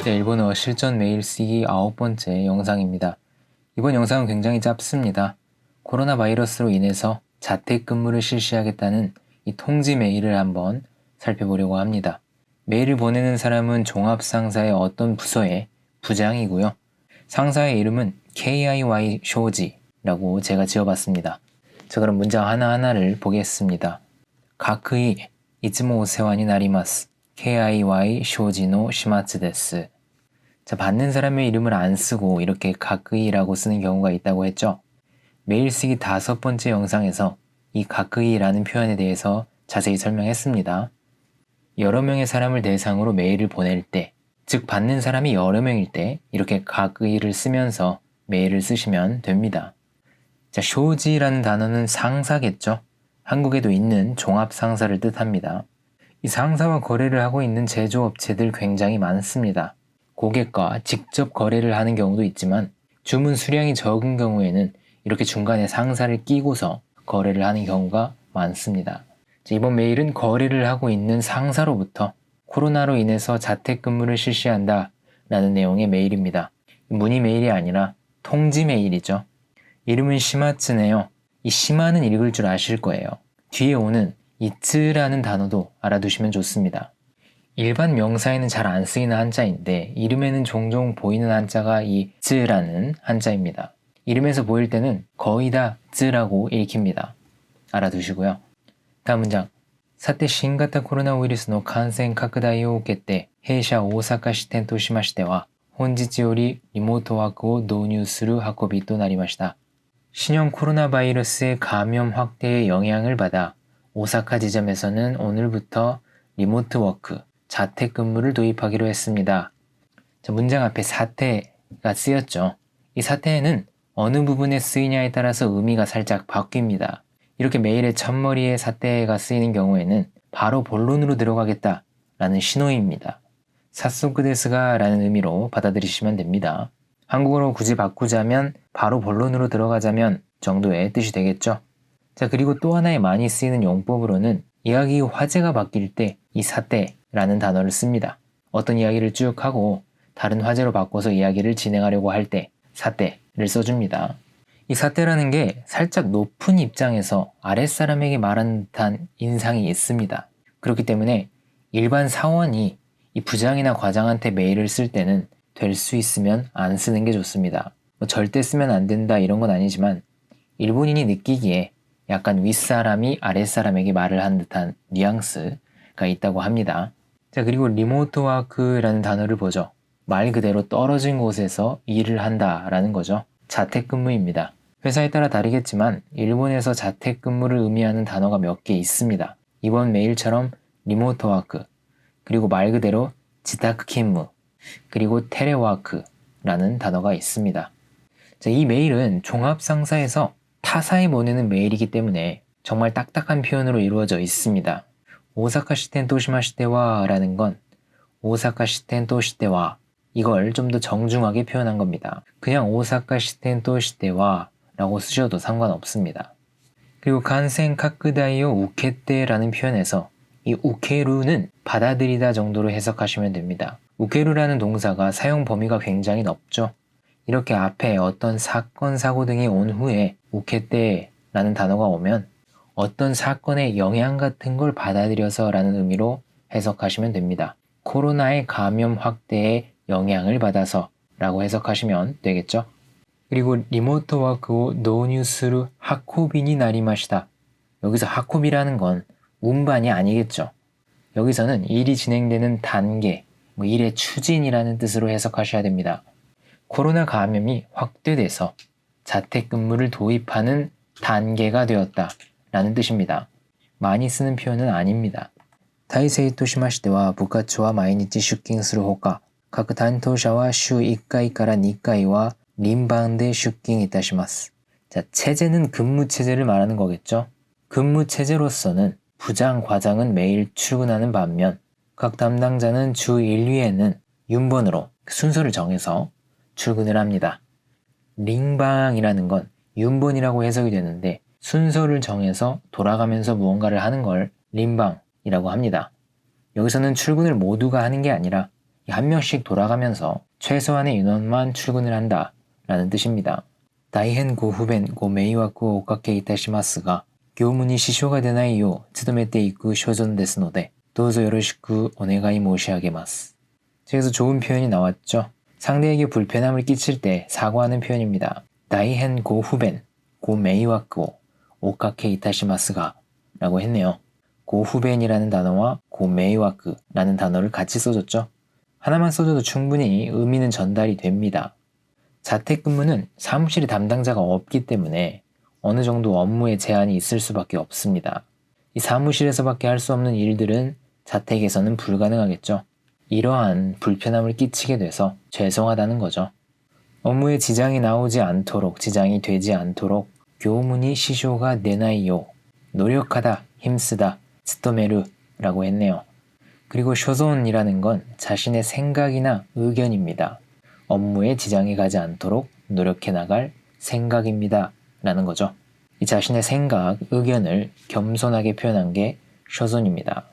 네, 일본어 실전 메일 쓰기 9번째 영상입니다. 이번 영상은 굉장히 짧습니다. 코로나 바이러스로 인해서 자택근무를 실시하겠다는 이 통지 메일을 한번 살펴보려고 합니다. 메일을 보내는 사람은 종합상사의 어떤 부서의 부장이고요. 상사의 이름은 KIY 쇼지라고 제가 지어봤습니다. 자, 그럼 문장 하나하나를 보겠습니다. 가크이 이츠모 오세와니 나리마스 KIY 쇼지노 시마츠 데스. 자, 받는 사람의 이름을 안 쓰고 이렇게 가크이라고 쓰는 경우가 있다고 했죠. 메일 쓰기 5번째 영상에서 이 가크이라는 표현에 대해서 자세히 설명했습니다. 여러 명의 사람을 대상으로 메일을 보낼 때, 즉 받는 사람이 여러 명일 때 이렇게 가크이를 쓰면서 메일을 쓰시면 됩니다. 자, 쇼지라는 단어는 상사겠죠. 한국에도 있는 종합상사를 뜻합니다. 이 상사와 거래를 하고 있는 제조업체들 굉장히 많습니다. 고객과 직접 거래를 하는 경우도 있지만 주문 수량이 적은 경우에는 이렇게 중간에 상사를 끼고서 거래를 하는 경우가 많습니다. 이번 메일은 거래를 하고 있는 상사로부터 코로나로 인해서 자택근무를 실시한다 라는 내용의 메일입니다. 문의 메일이 아니라 통지 메일이죠. 이름은 시마츠네요. 이 시마는 읽을 줄 아실 거예요. 뒤에 오는 이츠라는 단어도 알아두시면 좋습니다. 일반 명사에는 잘 안 쓰이는 한자인데 이름에는 종종 보이는 한자가 이 즈라는 한자입니다. 이름에서 보일 때는 거의 다 즈라고 읽힙니다. 알아두시고요. 다음 문장. 사태 신型コロナウイルスの感染拡大を受けて弊社大阪支店としましては本日よりリモートワークを導入する運びとなりました。신형 코로나 바이러스의 감염 확대에 영향을 받아 오사카 지점에서는 오늘부터 리모트 워크, 자택근무를 도입하기로 했습니다. 자, 문장 앞에 사태가 쓰였죠. 이 사태에는 어느 부분에 쓰이냐에 따라서 의미가 살짝 바뀝니다. 이렇게 메일의 첫머리에 사태가 쓰이는 경우에는 바로 본론으로 들어가겠다 라는 신호입니다. 사소크 데스가 라는 의미로 받아들이시면 됩니다. 한국어로 굳이 바꾸자면 바로 본론으로 들어가자면 정도의 뜻이 되겠죠. 자, 그리고 또 하나의 많이 쓰이는 용법으로는 이야기 화제가 바뀔 때 이 사태라는 단어를 씁니다. 어떤 이야기를 쭉 하고 다른 화제로 바꿔서 이야기를 진행하려고 할 때 사태를 써줍니다. 이 사태라는 게 살짝 높은 입장에서 아랫사람에게 말하는 듯한 인상이 있습니다. 그렇기 때문에 일반 사원이 이 부장이나 과장한테 메일을 쓸 때는 될 수 있으면 안 쓰는 게 좋습니다. 절대 쓰면 안 된다 이런 건 아니지만 일본인이 느끼기에 약간 윗사람이 아랫사람에게 말을 한 듯한 뉘앙스가 있다고 합니다. 자, 그리고 리모트 와크라는 단어를 보죠. 말 그대로 떨어진 곳에서 일을 한다라는 거죠. 자택근무입니다. 회사에 따라 다르겠지만 일본에서 자택근무를 의미하는 단어가 몇 개 있습니다. 이번 메일처럼 리모트 와크, 그리고 말 그대로 지타크勤務, 그리고 테레와크라는 단어가 있습니다. 자, 이 메일은 종합상사에서 타사에 보내는 메일이기 때문에 정말 딱딱한 표현으로 이루어져 있습니다. 오사카 시텐 도시마시테와 라는 건 오사카 시텐 도시테와 이걸 좀 더 정중하게 표현한 겁니다. 그냥 오사카 시텐 도시테와 라고 쓰셔도 상관없습니다. 그리고 간센 카크다이오 우케테라는 표현에서 이 우케루는 받아들이다 정도로 해석하시면 됩니다. 우케루라는 동사가 사용 범위가 굉장히 넓죠. 이렇게 앞에 어떤 사건, 사고 등이 온 후에 우케테라는 단어가 오면 어떤 사건의 영향 같은 걸 받아들여서 라는 의미로 해석하시면 됩니다. 코로나의 감염 확대에 영향을 받아서 라고 해석하시면 되겠죠. 그리고 리모트 워크を 導入する 하코비니 나리마시다. 여기서 하코비라는 건 운반이 아니겠죠. 여기서는 일이 진행되는 단계, 일의 추진이라는 뜻으로 해석하셔야 됩니다. 코로나 감염이 확대돼서 자택근무를 도입하는 단계가 되었다 라는 뜻입니다. 많이 쓰는 표현은 아닙니다. 体制としましては部活は毎日出勤するほか各担当者は週1回から2回は輪番で出勤いたします. 자, 체제는 근무 체제를 말하는 거겠죠. 근무 체제로서는 부장, 과장은 매일 출근하는 반면 각 담당자는 주 1회에는 윤번으로 순서를 정해서 출근을 합니다. 링방이라는 건 윤번이라고 해석이 되는데 순서를 정해서 돌아가면서 무언가를 하는 걸 링방이라고 합니다. 여기서는 출근을 모두가 하는 게 아니라 한 명씩 돌아가면서 최소한의 인원만 출근을 한다 라는 뜻입니다. 다이헨 고 후벤 고 메이와쿠 오카케 이타시마스가 교무니 시쇼가 되나이요 츠도메테 이쿠 쇼전 데스 노데 도우조 요로시쿠 오네가이 모시하게마스. 그래서 좋은 표현이 나왔죠. 상대에게 불편함을 끼칠 때 사과하는 표현입니다. 다이헨 고 후벤 고 메이와쿠 오카케 이타시마스가 라고 했네요. 고 후벤이라는 단어와 고 메이와크라는 단어를 같이 써줬죠. 하나만 써줘도 충분히 의미는 전달이 됩니다. 자택근무는 사무실에 담당자가 없기 때문에 어느 정도 업무에 제한이 있을 수밖에 없습니다. 이 사무실에서밖에 할 수 없는 일들은 자택에서는 불가능하겠죠. 이러한 불편함을 끼치게 돼서 죄송하다는 거죠. 업무에 지장이 나오지 않도록, 지장이 되지 않도록 교무니 시쇼가 내나이요, 노력하다, 힘쓰다, 츠토메르라고 했네요. 그리고 쇼존이라는 건 자신의 생각이나 의견입니다. 업무에 지장이 가지 않도록 노력해 나갈 생각입니다 라는 거죠. 이 자신의 생각, 의견을 겸손하게 표현한 게 쇼존입니다.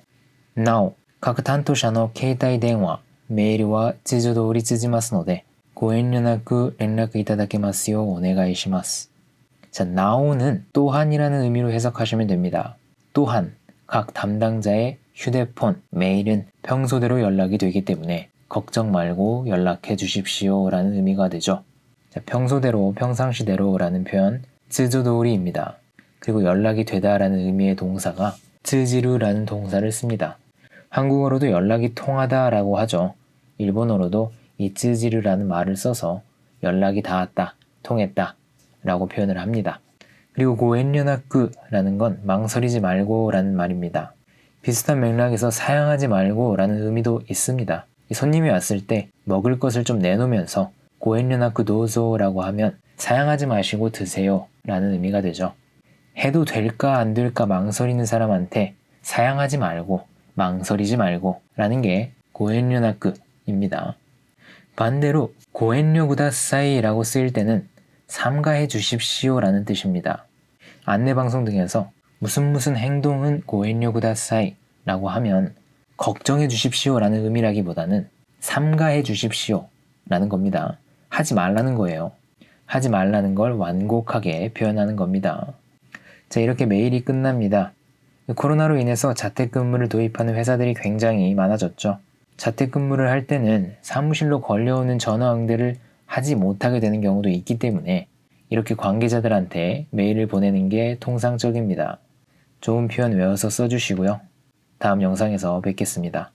나오, 각担当者の携帯電話、メールは通常通り通じますので、ご遠慮なく連絡いただけますようお願いします. 자, 나오는 또한이라는 의미로 해석하시면 됩니다. 또한, 각 담당자의 휴대폰, 메일은 평소대로 연락이 되기 때문에 걱정 말고 연락해 주십시오 라는 의미가 되죠. 자, 평소대로, 평상시대로 라는 표현, 쯔조도리입니다. 그리고 연락이 되다 라는 의미의 동사가 쯔지루라는 동사를 씁니다. 한국어로도 연락이 통하다 라고 하죠. 일본어로도 이 쯔지루라는 말을 써서 연락이 닿았다, 통했다 라고 표현을 합니다. 그리고 고엔료나쿠 라는 건 망설이지 말고 라는 말입니다. 비슷한 맥락에서 사양하지 말고 라는 의미도 있습니다. 손님이 왔을 때 먹을 것을 좀 내놓으면서 고엔료나쿠 도우조 라고 하면 사양하지 마시고 드세요 라는 의미가 되죠. 해도 될까 안 될까 망설이는 사람한테 사양하지 말고 망설이지 말고 라는 게 고엔료나쿠입니다. 반대로 고엔료 구다사이 라고 쓰일 때는 삼가해 주십시오 라는 뜻입니다. 안내방송 등에서 무슨 행동은 고엔료 구다사이 라고 하면 걱정해 주십시오 라는 의미라기보다는 삼가해 주십시오 라는 겁니다. 하지 말라는 거예요. 하지 말라는 걸 완곡하게 표현하는 겁니다. 자, 이렇게 메일이 끝납니다. 코로나로 인해서 자택근무를 도입하는 회사들이 굉장히 많아졌죠. 자택근무를 할 때는 사무실로 걸려오는 전화 응대를 하지 못하게 되는 경우도 있기 때문에 이렇게 관계자들한테 메일을 보내는 게 통상적입니다. 좋은 표현 외워서 써주시고요. 다음 영상에서 뵙겠습니다.